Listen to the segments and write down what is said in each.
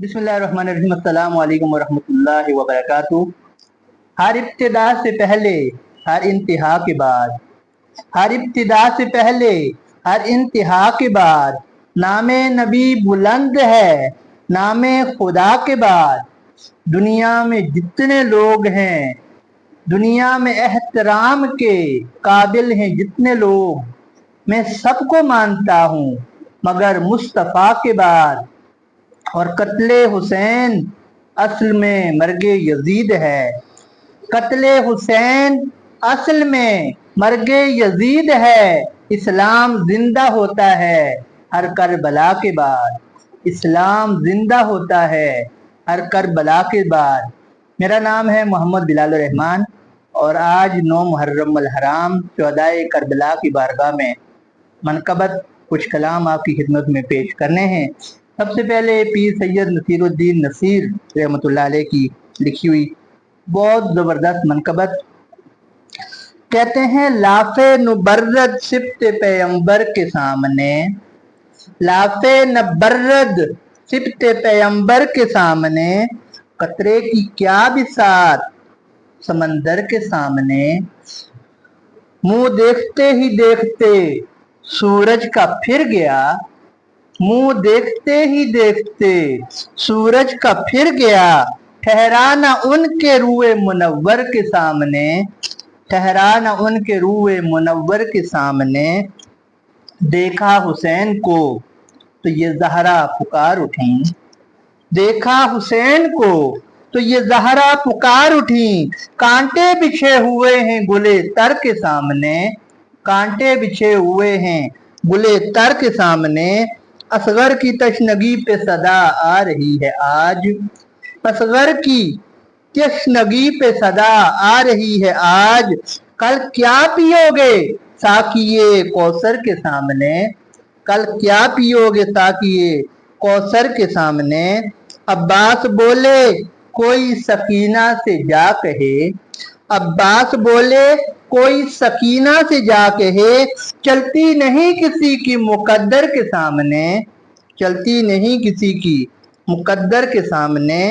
बिस्मिल्लाहिर्रहमानिर्रहीम। अस्सलाम वालेकुम वरहमतुल्लाहि वबरकातुहू। हर इब्तिदा से पहले हर इंतहा के बाद, हर इब्तिदा से पहले हर इंतहा के बाद नामे नबी बुलंद है, नामे खुदा के बाद। दुनिया में जितने लोग हैं, दुनिया में एहतराम के काबिल हैं जितने लोग, मैं सबको मानता हूँ मगर मुस्तफ़ा के बाद। और कत्ले हुसैन असल में मर्गे यजीद है, कत्ले हुसैन असल में मर्गे यजीद है। इस्लाम जिंदा होता है हर करबला के बाद, इस्लाम जिंदा होता है हर करबला के बाद। मेरा नाम है मोहम्मद बिलाल रहमान और आज 9 मुहर्रम अल हराम 14 करबला की बारगाह में मनकबत कुछ कलाम आपकी खिदमत में पेश करने हैं। सबसे पहले पीर सैयद नसीरुद्दीन नसीर रहमतुल्लाह अलैह की लिखी हुई बहुत ज़बरदस्त मनकबत। कहते हैं लाफे नुबर्रद सिफ्त पैगंबर के सामने, लाफे नबर्रद सिफ्त पैगंबर के सामने, कतरे की क्या बिसात समंदर के सामने। मुंह देखते ही देखते सूरज का फिर गया, मुंह देखते ही देखते सूरज का फिर गया। ठहरा न उनके रूए मुनव्वर के सामने, ठहरा न उनके रूए मुनव्वर के सामने। देखा हुसैन को तो ये ज़हरा पुकार उठी, देखा हुसैन को तो ये ज़हरा पुकार उठी। कांटे बिछे हुए हैं गुले तर के सामने, कांटे बिछे हुए हैं गुले तर के सामने। असगर की तशनगी पे सदा आ रही है आज, असगर की तशनगी पे सदा आ रही है आज। कल क्या पियोगे साकिए कौसर के सामने, कल क्या पियोगे साकिए कौसर के सामने। अब्बास बोले कोई सकीना से जा कहे, अब्बास बोले कोई सकीना से जा कहे। चलती नहीं किसी की मुकद्दर के सामने, चलती नहीं किसी की मुकद्दर के सामने।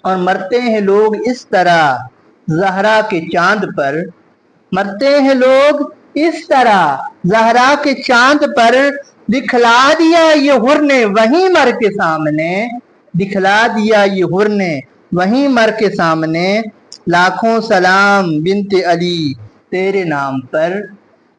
और मरते हैं लोग इस तरह ज़हरा के चांद पर, मरते हैं लोग इस तरह ज़हरा के चांद पर। दिखला दिया ये हुर ने वहीं मर के सामने, दिखला दिया ये हुर ने वहीं मर के सामने। लाखों सलाम बिनते अली तेरे नाम पर,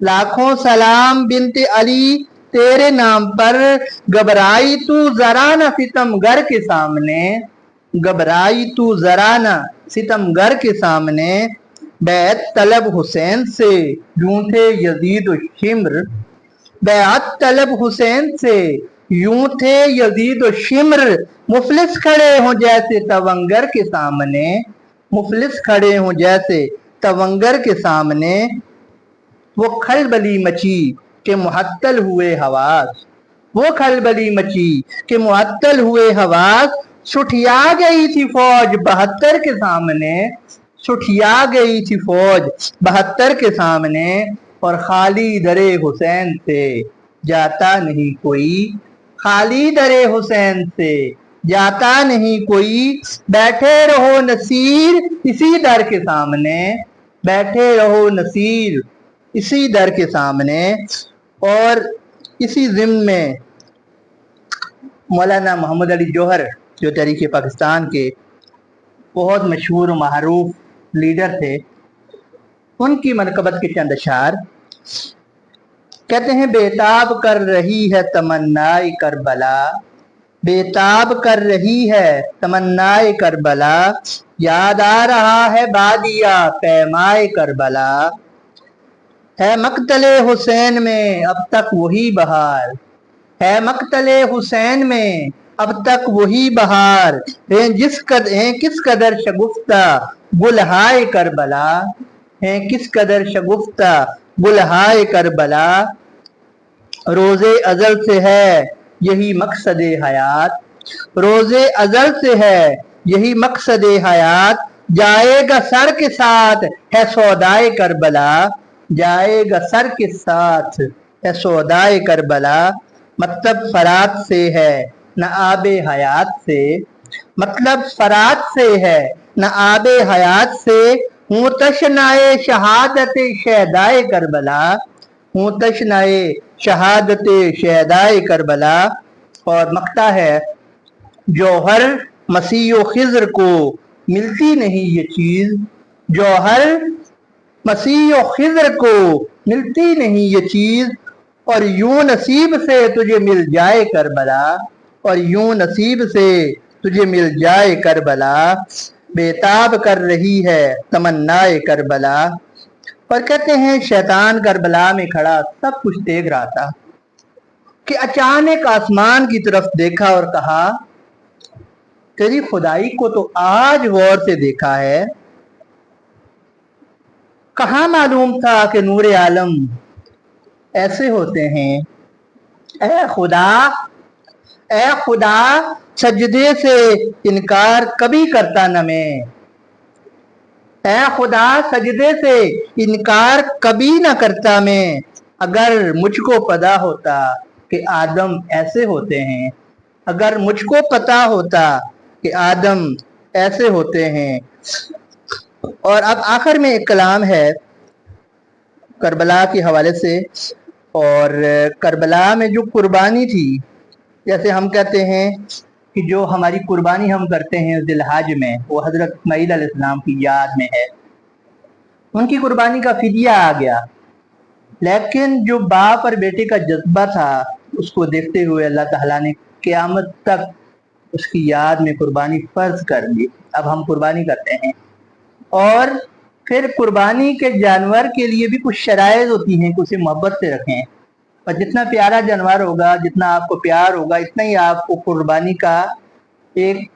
लाखों सलाम बिनते अली तेरे नाम पर। घबराई तू जरा न सितमगर के सामने, घबराई तू जरा न सितमगर के सामने। बैत तलब हुसैन से यूं थे यजीद व शिम्र, बैत तलब हुसैन से यूं थे यजीद व शिम्र। मुफलिस खड़े हों जैसे तवंगर के सामने, मुफलिस खड़े हों जैसे तवंगर के सामने। वो खलबली मची के मुअत्तल हुए हवास, वो खलबली मची के मुअत्तल हुए हवास। सुठिया गई थी फौज 72 के सामने, सुठिया गई थी फौज 72 के सामने। और खाली दरे हुसैन से जाता नहीं कोई, खाली दरे हुसैन से जाता नहीं कोई। बैठे रहो नसीर इसी दर के सामने, बैठे रहो नसीर इसी दर के सामने। और इसी ज़िम्न में मौलाना मोहम्मद अली जौहर जो तहरीक पाकिस्तान के बहुत मशहूर महरूफ लीडर थे, उनकी मनकबत के चंद अशार। कहते हैं बेताब कर रही है तमन्नाए करबला, बेताब कर रही है तमन्नाए करबला। याद आ रहा है बादिया पैमाए करबला, है मक्तले हुसैन में अब तक वही बहार, है मक्तले हुसैन में अब तक वही बहार। है किस कदर शगुफ्ता गुलहाए करबला, है किस कदर शगुफ्ता गुलहाए करबला। रोजे अजल से है यही मकसद हयात, रोजे अजल से है यही मकसद हयात। जाएगा सर के साथ है सौदाए करबला, जाएगा सर के साथ है सौदाए करबला। मतलब फरात से है न आबे हयात से, मतलब फरात से है, न आबे हयात से। हूँ तशनाए शहादत शहदाए करबला, हूँ तशनाए शहादत शहदाए करबला। और मक्ता है, जौहर मसीह खिज़्र को मिलती नहीं ये चीज, जौहर मसीह खिज़्र को मिलती नहीं ये चीज। और यूं नसीब से तुझे मिल जाए करबला, और यूं नसीब से तुझे मिल जाए करबला। बेताब कर रही है तमन्नाए करबला। और कहते हैं शैतान करबला में खड़ा सब कुछ देख रहा था कि अचानक आसमान की तरफ देखा और कहा, तेरी खुदाई को तो आज गौर से देखा है, कहाँ मालूम था कि नूरे आलम ऐसे होते हैं। ए खुदा, ए खुदा, सजदे से इनकार कभी करता न मैं, ए खुदा सजदे से इनकार कभी ना करता मैं। अगर मुझको पता होता कि आदम ऐसे होते हैं, अगर मुझको पता होता कि आदम ऐसे होते हैं। और अब आखिर में एक कलाम है करबला के हवाले से। और करबला में जो कुर्बानी थी, जैसे हम कहते हैं कि जो हमारी कुर्बानी हम करते हैं दिलहाज में, वो हजरत इस्माईल अलैहिस्सलाम की याद में है। उनकी कुर्बानी का फिदिया आ गया, लेकिन जो बाप और बेटे का जज्बा था उसको देखते हुए अल्लाह ताला ने क़यामत तक उसकी याद में कुर्बानी फर्ज कर दी। अब हम कुर्बानी करते हैं, और फिर कुर्बानी के जानवर के लिए भी कुछ शराइत होती हैं कि उसे मोहब्बत से रखें। और जितना प्यारा जानवर होगा, जितना आपको प्यार होगा, इतना ही आपको कुर्बानी का एक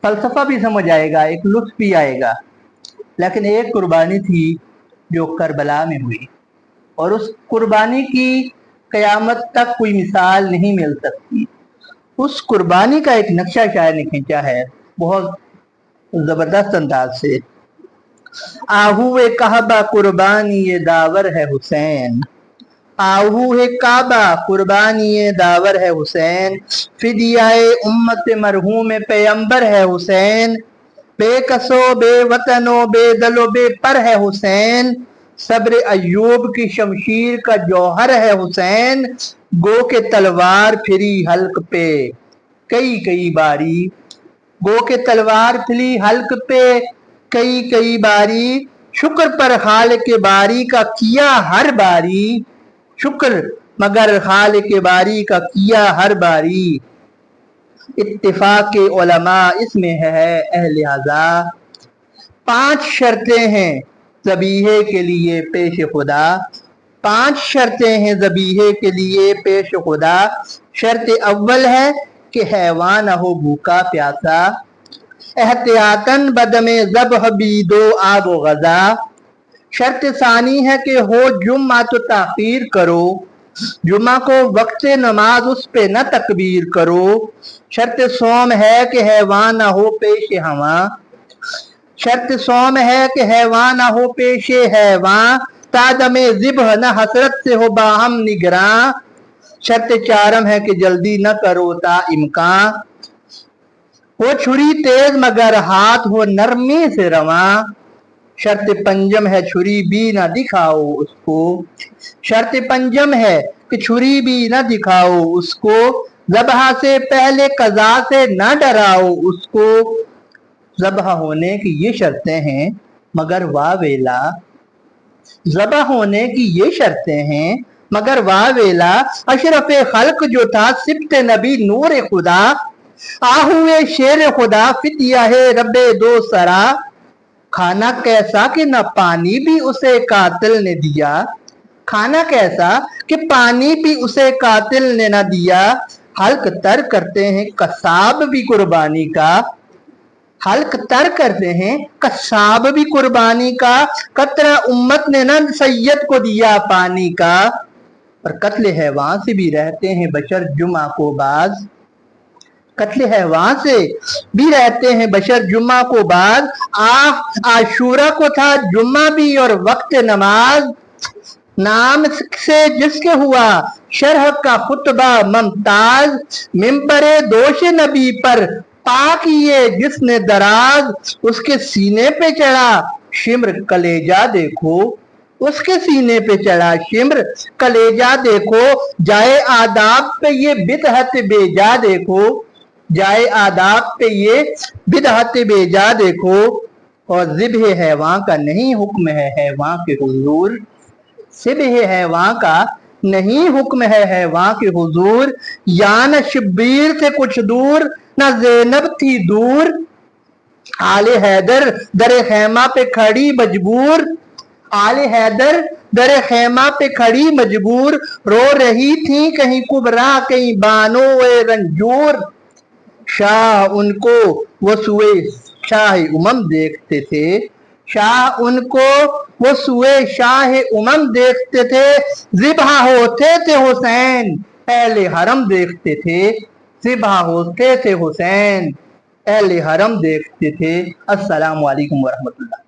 फलसफा भी समझ आएगा, एक लुत्फ भी आएगा। लेकिन एक कुर्बानी थी जो करबला में हुई, और उस कुर्बानी की क़यामत तक कोई मिसाल नहीं मिल सकती। उस कुर्बानी का एक नक्शा शायर ने खींचा है बहुत जबरदस्त अंदाज से। आहूए काबा कुर्बानी ये दावर है हुसैन, आहूए काबा कुर्बानी ये दावर है हुसैन। फिदियाए उम्मत मरहूम पैगंबर है हुसैन, बेकसो बेवतनो बेदलो बेपर है हुसैन। सब्र अयूब की शमशीर का जौहर है हुसैन, गो के तलवार फिरी हल्क पे कई कई बारी, गो के तलवार फिरी हल्क पे कई कई बारी। शुक्र पर खाल के बारी का किया हर बारी, शुक्र मगर खाल के बारी का किया हर बारी। इत्तिफाक उलमा इसमें है अहले हज़ा, 5 शर्तें हैं ज़बीहे के लिए पेश खुदा, 5 शर्तें हैं ज़बीहे के लिए पेश खुदा। शर्त अव्वल है कि हैवान न हो भूखा प्यासा, एहतियातन बदमे ज़ब्ह भी दो आब गज़ा। शर्त सानी है कि हो जुम्मा तो ताख़ीर करो, जुम्मा को वक्त नमाज उस पे न तकबीर करो। शर्त सोम है कि हैवान न हो पेश हवा, शर्त सोम है कि हैवान न हो पेश हैवां, तादमे ज़िब्ह न हसरत से हो बाहम निगरां। शर्त चारम है कि जल्दी न करो ता इम्कां, वो छुरी तेज मगर हाथ हो नरमी से रवा। शर्त पंजम है छुरी भी ना दिखाओ उसको, शर्त पंजम है कि छुरी भी ना दिखाओ उसको। ज़बह से पहले कज़ा से ना डराओ उसको। ज़बह होने की ये शर्तें हैं मगर वाह वेला, ज़बह होने की ये शर्तें हैं मगर वाह वेला। अशरफ खल्क जो था सिब्त नबी नूर खुदा, आहुए शेर खुदा फितिया है रब्बे दो सरा। खाना कैसा कि न पानी भी उसे कातिल ने दिया, खाना कैसा कि पानी भी उसे कातिल ने न दिया। हल्क तर करते हैं कसाब भी कुर्बानी का, हल्क तर करते हैं कसाब भी कुर्बानी का। कतरा उम्मत ने न सैयद को दिया पानी का, और कत्ल हैवान से भी रहते हैं बशर जुमा को बाज, कत्ल हैवान से भी रहते हैं बशर जुम्मा को बाद। आशूरा को था जुम्मा भी और वक्त नमाज, नाम से जिसके हुआ शरह का खुतबा ममताज, मिंबरे दोष नबी पर पाक ये जिसने दराज, उसके सीने पे चढ़ा शिम्र कलेजा देखो, उसके सीने पे चढ़ा शिम्र कलेजा देखो, जाए आदाब पे ये बिदहत बेजा देखो, जाए आदाब पे ये बिदहत बेजा देखो, और ज़िब्ह हैवान का नहीं हुक्म है हैवान के हुजूर, ज़िब्ह हैवान का नहीं हुक्म है हैवान के हुजूर, या न शब्बीर थे कुछ दूर न ज़ैनब थी दूर, आले हैदर दरे खैमा पे खड़ी मजबूर, आले हैदर दरे खैमा पे खड़ी मजबूर, रो रही थी कहीं कुबरा कहीं बानो ए रंजूर, शाह उनको वो सुए शाह उमम देखते थे, शाह उनको वो सुए शाह उमम देखते थे, ज़िबा होते थे हुसैन अहले हरम देखते थे, ज़िबा होते थे हुसैन अहले हरम देखते थे। अस्सलामु अलैकुम वरहमतुल्लाह।